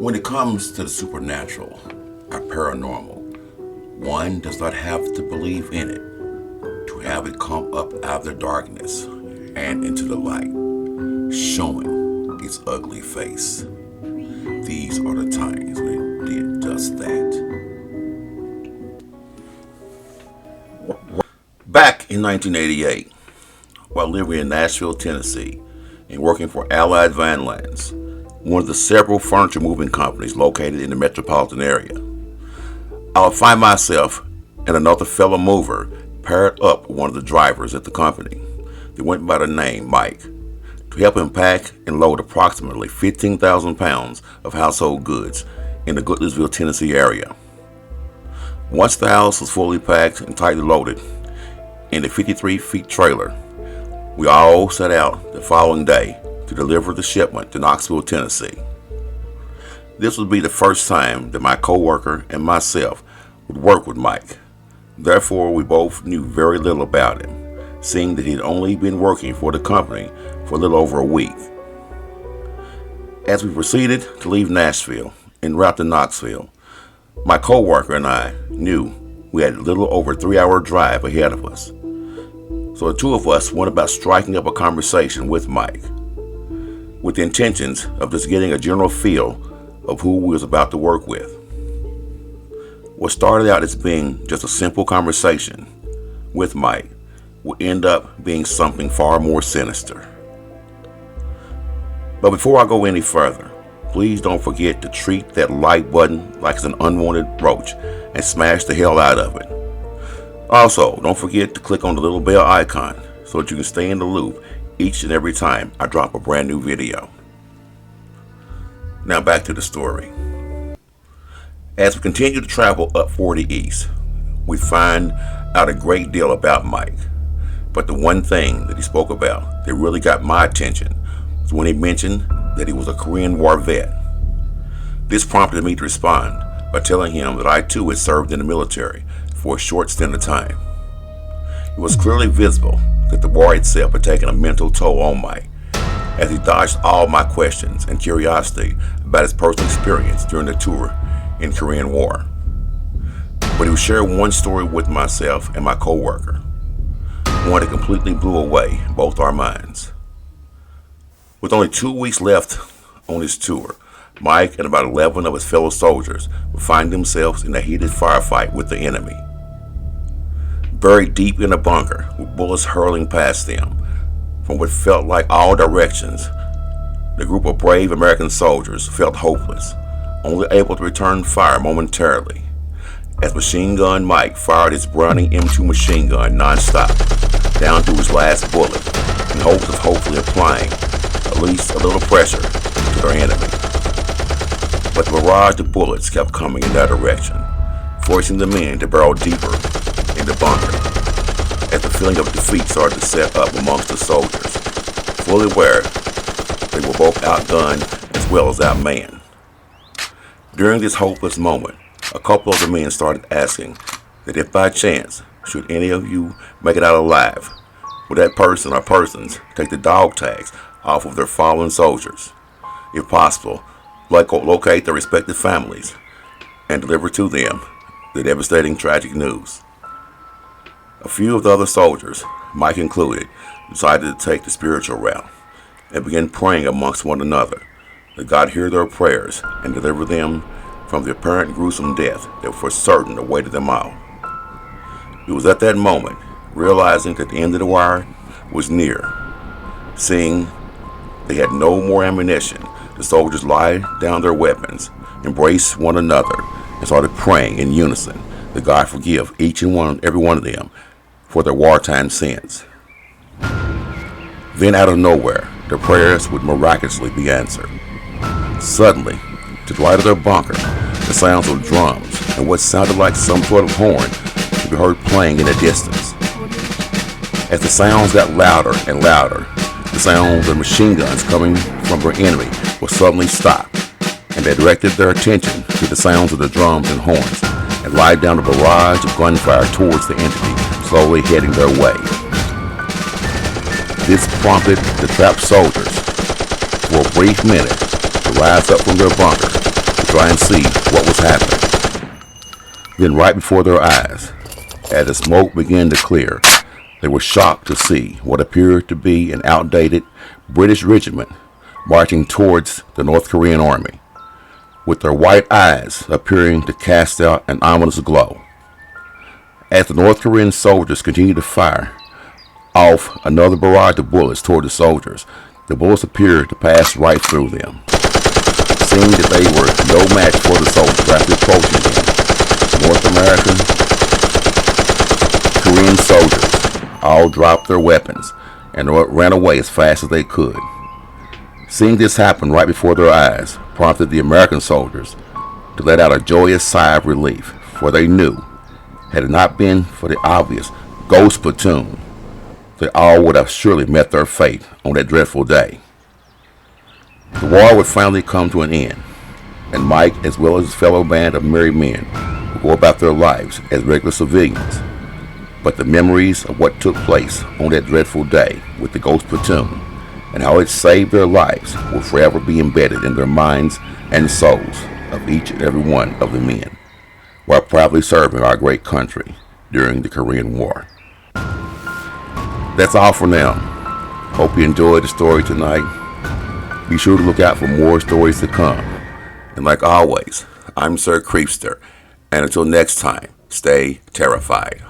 When it comes to the supernatural or paranormal, one does not have to believe in it to have it come up out of the darkness and into the light, showing its ugly face. These are the times when it did just that. Back in 1988, while living in Nashville, Tennessee, and working for Allied Van Lands, one of the several furniture moving companies located in the metropolitan area, I would find myself and another fellow mover paired up with one of the drivers at the company. They went by the name Mike, to help him pack and load approximately 15,000 pounds of household goods in the Goodlettsville, Tennessee area. Once the house was fully packed and tightly loaded in the 53-feet trailer, we all set out the following day to deliver the shipment to Knoxville, Tennessee. This would be the first time that my co-worker and myself would work with Mike. Therefore, we both knew very little about him, seeing that he'd only been working for the company for a little over a week. As we proceeded to leave Nashville en route to Knoxville, my co-worker and I knew we had a little over a 3-hour drive ahead of us. So the two of us went about striking up a conversation with Mike, with the intentions of just getting a general feel of who we was about to work with. What started out as being just a simple conversation with Mike will end up being something far more sinister. But before I go any further, please don't forget to treat that like button like it's an unwanted roach and smash the hell out of it. Also, don't forget to click on the little bell icon so that you can stay in the loop each and every time I drop a brand new video. Now back to the story. As we continue to travel up 40 East, we find out a great deal about Mike. But the one thing that he spoke about that really got my attention was when he mentioned that he was a Korean War vet. This prompted me to respond by telling him that I too had served in the military for a short stint of time. It was clearly visible that the war itself had taken a mental toll on Mike, as he dodged all my questions and curiosity about his personal experience during the tour in Korean War. But he would share one story with myself and my co-worker, one that completely blew away both our minds. With only 2 weeks left on his tour, Mike and about 11 of his fellow soldiers would find themselves in a heated firefight with the enemy. Buried deep in a bunker with bullets hurling past them from what felt like all directions, the group of brave American soldiers felt hopeless, only able to return fire momentarily as Machine Gun Mike fired his Browning M2 machine gun non-stop down to his last bullet in hopes of hopefully applying at least a little pressure to their enemy. But the barrage of bullets kept coming in that direction, forcing the men to burrow deeper in the bunker as the feeling of defeat started to set up amongst the soldiers, fully aware they were both outgunned as well as outmanned. During this hopeless moment, a couple of the men started asking that if by chance, should any of you make it out alive, would that person or persons take the dog tags off of their fallen soldiers? If possible, locate their respective families and deliver to them the devastating tragic news. A few of the other soldiers, Mike included, decided to take the spiritual route and began praying amongst one another that God hear their prayers and deliver them from the apparent gruesome death that for certain awaited them all. It was at that moment, realizing that the end of the wire was near, seeing they had no more ammunition, the soldiers laid down their weapons, embraced one another, and started praying in unison that God forgive each and every one of them for their wartime sins. Then out of nowhere, their prayers would miraculously be answered. Suddenly, to the right of their bunker, the sounds of drums and what sounded like some sort of horn could be heard playing in the distance. As the sounds got louder and louder, the sounds of machine guns coming from their enemy would suddenly stop, and they directed their attention to the sounds of the drums and horns and lied down a barrage of gunfire towards the entity slowly heading their way. This prompted the trapped soldiers, for a brief minute, to rise up from their bunker to try and see what was happening. Then right before their eyes, as the smoke began to clear, they were shocked to see what appeared to be an outdated British regiment marching towards the North Korean army, with their white eyes appearing to cast out an ominous glow. As the North Korean soldiers continued to fire off another barrage of bullets toward the soldiers, the bullets appeared to pass right through them. Seeing that they were no match for the soldiers rapidly approaching them, North American, Korean soldiers all dropped their weapons and ran away as fast as they could. Seeing this happen right before their eyes prompted the American soldiers to let out a joyous sigh of relief, for they knew, had it not been for the obvious ghost platoon, they all would have surely met their fate on that dreadful day. The war would finally come to an end, and Mike, as well as his fellow band of merry men, would go about their lives as regular civilians. But the memories of what took place on that dreadful day with the ghost platoon and how it saved their lives will forever be embedded in their minds and souls of each and every one of the men, while proudly serving our great country during the Korean War. That's all for now. Hope you enjoyed the story tonight. Be sure to look out for more stories to come. And like always, I'm Sir Creepsta, and until next time, stay terrified.